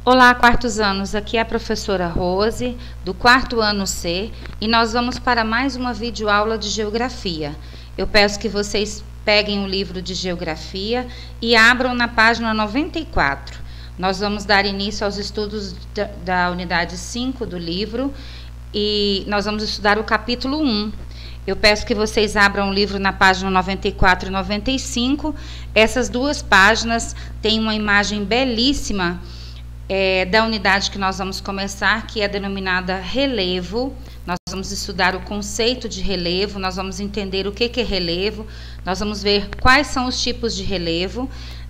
Olá, quartos anos, aqui é a professora Rose, do quarto ano C, e nós vamos para mais uma videoaula de Geografia. Eu peço que vocês peguem o livro de Geografia e abram na página 94. Nós vamos dar início aos estudos da unidade 5 do livro, e nós vamos estudar o capítulo 1. Eu peço que vocês abram o livro na página 94 e 95. Essas duas páginas têm uma imagem belíssima da unidade que nós vamos começar, que é denominada relevo. Nós vamos estudar o conceito de relevo, nós vamos entender o que é relevo, nós vamos ver quais são os tipos de relevo,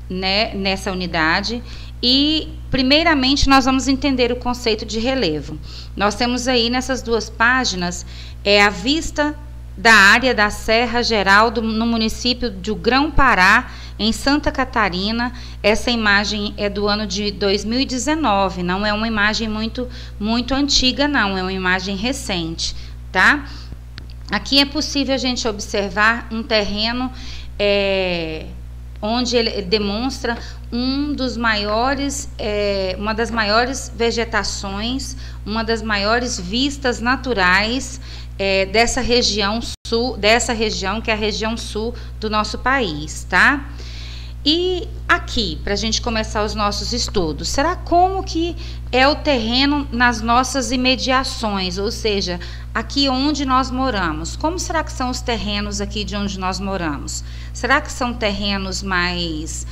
né, nessa unidade. E, primeiramente, nós vamos entender o conceito de relevo. Nós temos aí, nessas duas páginas, a vista da área da Serra Geral no município de Grão-Pará, em Santa Catarina. Essa imagem é do ano de 2019, não é uma imagem muito antiga, não, é uma imagem recente, tá? Aqui é possível a gente observar um terreno onde ele demonstra uma das maiores vegetações, uma das maiores vistas naturais dessa região que é a região sul do nosso país, tá? E aqui, para a gente começar os nossos estudos, será como que é o terreno nas nossas imediações, ou seja, aqui onde nós moramos? Como será que são os terrenos aqui de onde nós moramos? Será que são terrenos mais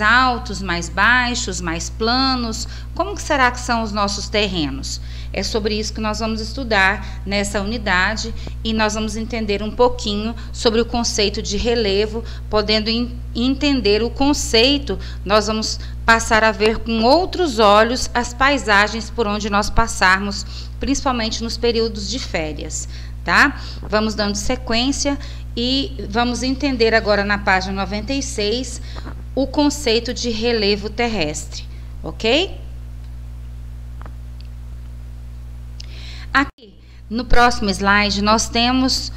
altos, mais baixos, mais planos? Como que será que são os nossos terrenos? É sobre isso que nós vamos estudar nessa unidade, e nós vamos entender um pouquinho sobre o conceito de relevo. Podendo entender o conceito, nós vamos passar a ver com outros olhos as paisagens por onde nós passarmos, principalmente nos períodos de férias, tá? Vamos dando sequência e vamos entender agora na página 96 o conceito de relevo terrestre, ok? Aqui, no próximo slide, nós temos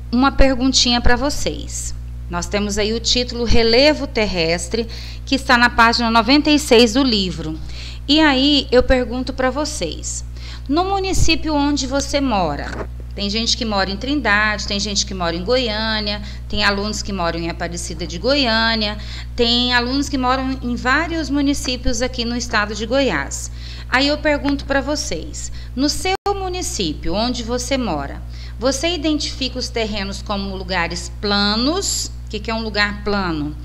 uma perguntinha para vocês. Nós temos aí o título Relevo Terrestre, que está na página 96 do livro. E aí, eu pergunto para vocês, no município onde você mora, tem gente que mora em Trindade, tem gente que mora em Goiânia, tem alunos que moram em Aparecida de Goiânia, tem alunos que moram em vários municípios aqui no estado de Goiás. Aí eu pergunto para vocês, no seu município, onde você mora, você identifica os terrenos como lugares planos? O que é um lugar plano?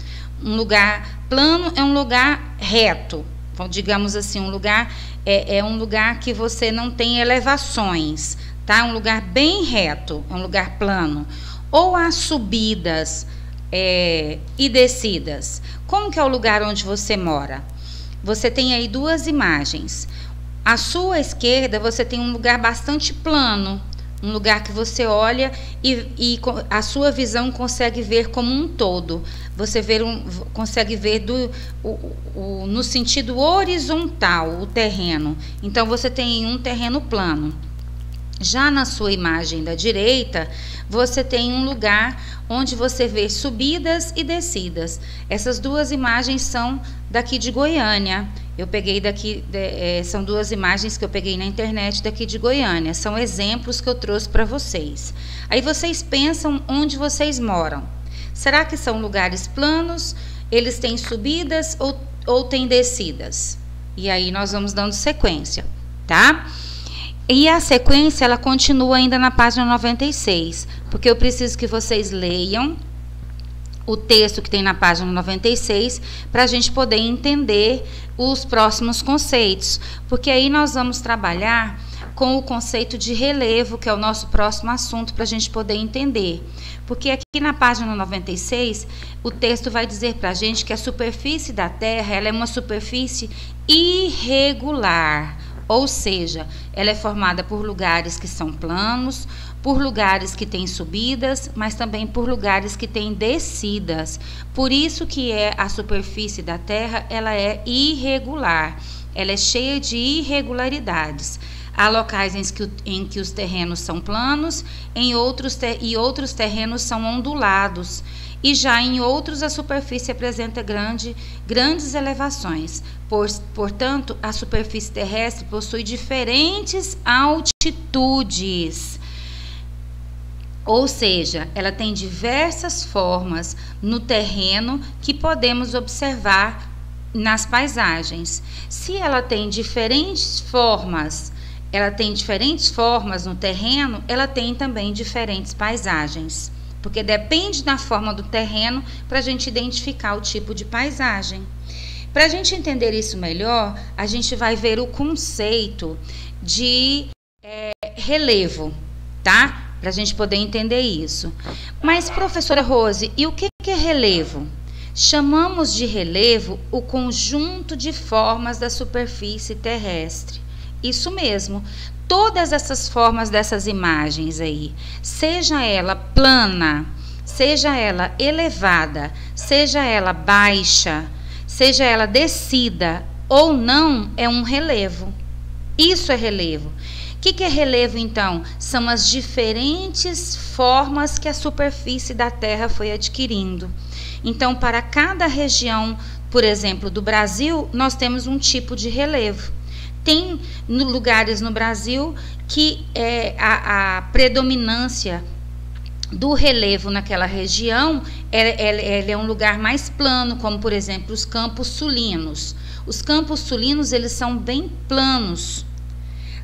Um lugar plano é um lugar reto, então, digamos assim, um lugar é um lugar que você não tem elevações, tá? Um lugar bem reto, é um lugar plano. Ou há subidas e descidas. Como que é o lugar onde você mora? Você tem aí duas imagens. À sua esquerda, você tem um lugar bastante plano, um lugar que você olha e a sua visão consegue ver como um todo. Você consegue ver no sentido horizontal o terreno. Então, você tem um terreno plano. Já na sua imagem da direita, você tem um lugar onde você vê subidas e descidas. Essas duas imagens são daqui de Goiânia. Eu peguei daqui, são duas imagens que eu peguei na internet daqui de Goiânia. São exemplos que eu trouxe para vocês. Aí vocês pensam onde vocês moram. Será que são lugares planos? Eles têm subidas ou têm descidas? E aí nós vamos dando sequência, tá? E a sequência, ela continua ainda na página 96, porque eu preciso que vocês leiam o texto que tem na página 96, para a gente poder entender os próximos conceitos, porque aí nós vamos trabalhar com o conceito de relevo, que é o nosso próximo assunto, para a gente poder entender. Porque aqui na página 96, o texto vai dizer para a gente que a superfície da Terra, ela é uma superfície irregular. Ou seja, ela é formada por lugares que são planos, por lugares que têm subidas, mas também por lugares que têm descidas. Por isso que a superfície da Terra, ela é irregular, ela é cheia de irregularidades. Há locais em que os terrenos são planos, outros terrenos são ondulados. e já em outros a superfície apresenta grandes elevações. Portanto, a superfície terrestre possui diferentes altitudes. Ou seja, ela tem diversas formas no terreno que podemos observar nas paisagens. Se ela tem diferentes formas no terreno, ela tem também diferentes paisagens. Porque depende da forma do terreno para a gente identificar o tipo de paisagem. Para a gente entender isso melhor, a gente vai ver o conceito de relevo, tá? Para a gente poder entender isso. Mas, professora Rose, e o que é relevo? Chamamos de relevo o conjunto de formas da superfície terrestre. Isso mesmo. Todas essas formas dessas imagens aí, seja ela plana, seja ela elevada, seja ela baixa, seja ela descida ou não, é um relevo. Isso é relevo. O que é relevo, então? São as diferentes formas que a superfície da Terra foi adquirindo. Então, para cada região, por exemplo, do Brasil, nós temos um tipo de relevo. Tem lugares no Brasil que a predominância do relevo naquela região é um lugar mais plano, como, por exemplo, os Campos Sulinos. Os Campos Sulinos, eles são bem planos,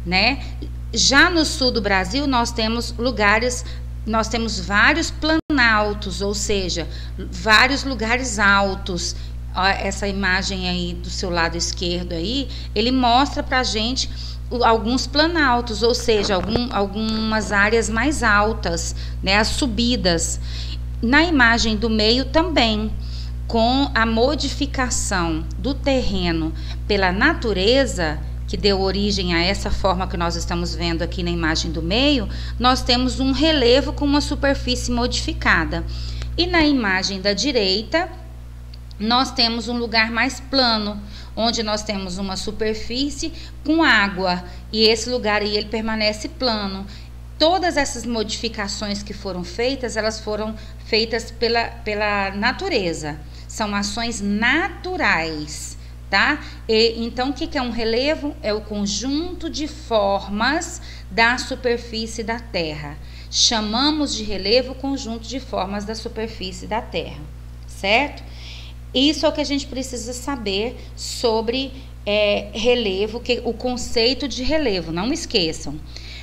né? Já no sul do Brasil, nós temos vários planaltos, ou seja, vários lugares altos. Essa imagem aí do seu lado esquerdo aí, ele mostra pra gente alguns planaltos, ou seja, algumas áreas mais altas, né, as subidas. Na imagem do meio também, com a modificação do terreno pela natureza, que deu origem a essa forma que nós estamos vendo aqui na imagem do meio, nós temos um relevo com uma superfície modificada. E na imagem da direita, nós temos um lugar mais plano, onde nós temos uma superfície com água, e esse lugar aí ele permanece plano. Todas essas modificações que foram feitas, elas foram feitas pela natureza, são ações naturais, tá? Então, o que é um relevo? É o conjunto de formas da superfície da Terra. Chamamos de relevo o conjunto de formas da superfície da Terra, certo? Isso é o que a gente precisa saber sobre relevo, o conceito de relevo, não esqueçam.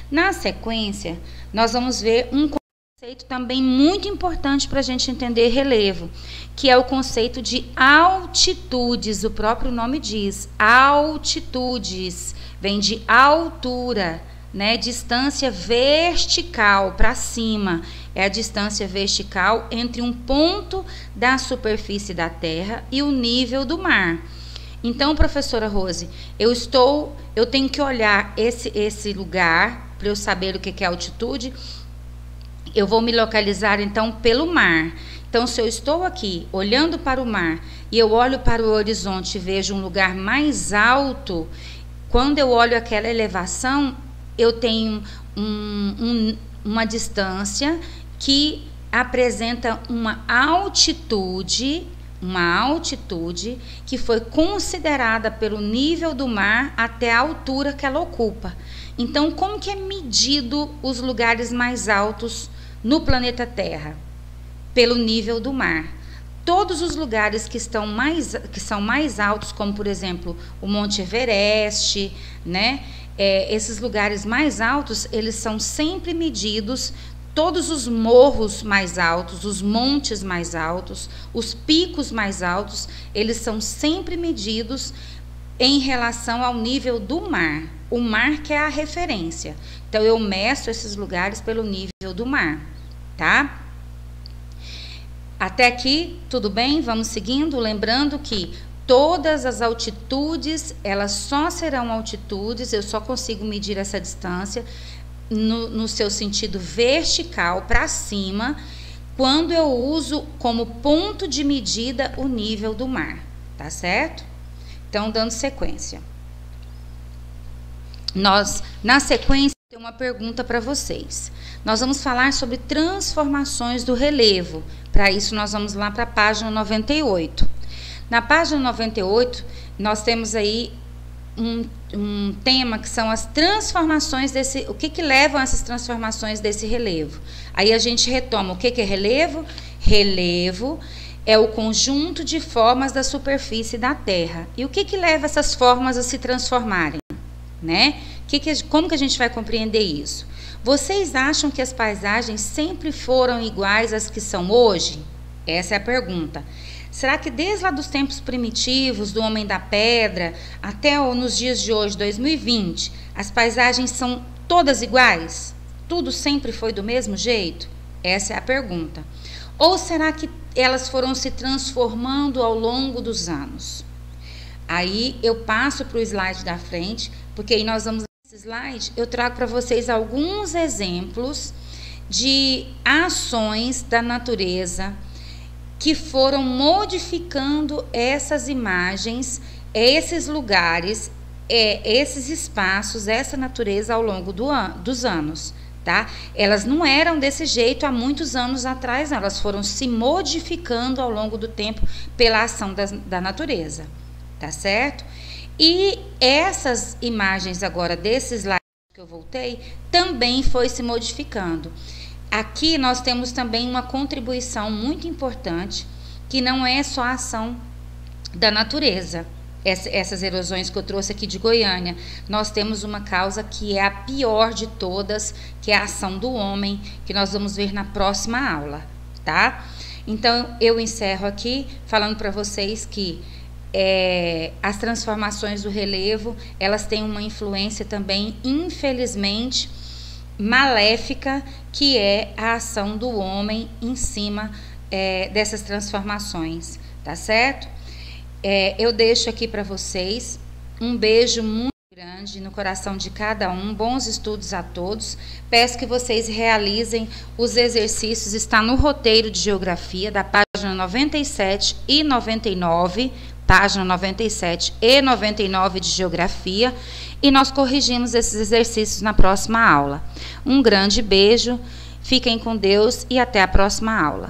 Na sequência, nós vamos ver um conceito também muito importante para a gente entender relevo, que é o conceito de altitudes. O próprio nome diz, altitudes, vem de altura, né? Distância vertical para cima. É a distância vertical entre um ponto da superfície da Terra e o nível do mar. Então, professora Rose, eu tenho que olhar esse lugar para eu saber o que é altitude. Eu vou me localizar então pelo mar. Então, se eu estou aqui olhando para o mar e eu olho para o horizonte e vejo um lugar mais alto, quando eu olho aquela elevação, eu tenho uma distância que apresenta uma altitude que foi considerada pelo nível do mar até a altura que ela ocupa. Então, como que é medido os lugares mais altos no planeta Terra? Pelo nível do mar. Todos os lugares que são mais altos, como por exemplo o Monte Everest, né? Esses lugares mais altos, eles são sempre medidos. Todos os morros mais altos, os montes mais altos, os picos mais altos, eles são sempre medidos em relação ao nível do mar. O mar que é a referência. Então, eu meço esses lugares pelo nível do mar, tá? Até aqui, tudo bem? Vamos seguindo, lembrando que todas as altitudes, elas só serão altitudes, eu só consigo medir essa distância no seu sentido vertical para cima, quando eu uso como ponto de medida o nível do mar, tá certo? Então, dando sequência. Na sequência, tem uma pergunta para vocês. Nós vamos falar sobre transformações do relevo. Para isso, nós vamos lá para a página 98. Na página 98, nós temos aí um tema que são as transformações desse... O que levam a essas transformações desse relevo? Aí a gente retoma. O que é relevo? Relevo é o conjunto de formas da superfície da Terra. E o que leva essas formas a se transformarem? Né? Como que a gente vai compreender isso? Vocês acham que as paisagens sempre foram iguais às que são hoje? Essa é a pergunta. Será que desde lá dos tempos primitivos, do homem da pedra, até nos dias de hoje, 2020, as paisagens são todas iguais? Tudo sempre foi do mesmo jeito? Essa é a pergunta. Ou será que elas foram se transformando ao longo dos anos? Aí eu passo para o slide da frente, porque aí nós vamos... Nesse slide eu trago para vocês alguns exemplos de ações da natureza que foram modificando essas imagens, esses lugares, esses espaços, essa natureza ao longo dos anos, tá? Elas não eram desse jeito há muitos anos atrás, não. Elas foram se modificando ao longo do tempo pela ação da natureza, tá certo? E essas imagens agora desses slides que eu voltei, também foi se modificando. Aqui nós temos também uma contribuição muito importante, que não é só a ação da natureza. Essas erosões que eu trouxe aqui de Goiânia, nós temos uma causa que é a pior de todas, que é a ação do homem, que nós vamos ver na próxima aula, tá? Então, eu encerro aqui falando para vocês que as transformações do relevo, elas têm uma influência também, infelizmente, maléfica, que é a ação do homem em cima dessas transformações, tá certo? Eu deixo aqui para vocês um beijo muito grande no coração de cada um, bons estudos a todos. Peço que vocês realizem os exercícios, está no roteiro de geografia da página 97 e 99, página 97 e 99 de geografia, e nós corrigimos esses exercícios na próxima aula. Um grande beijo, fiquem com Deus e até a próxima aula.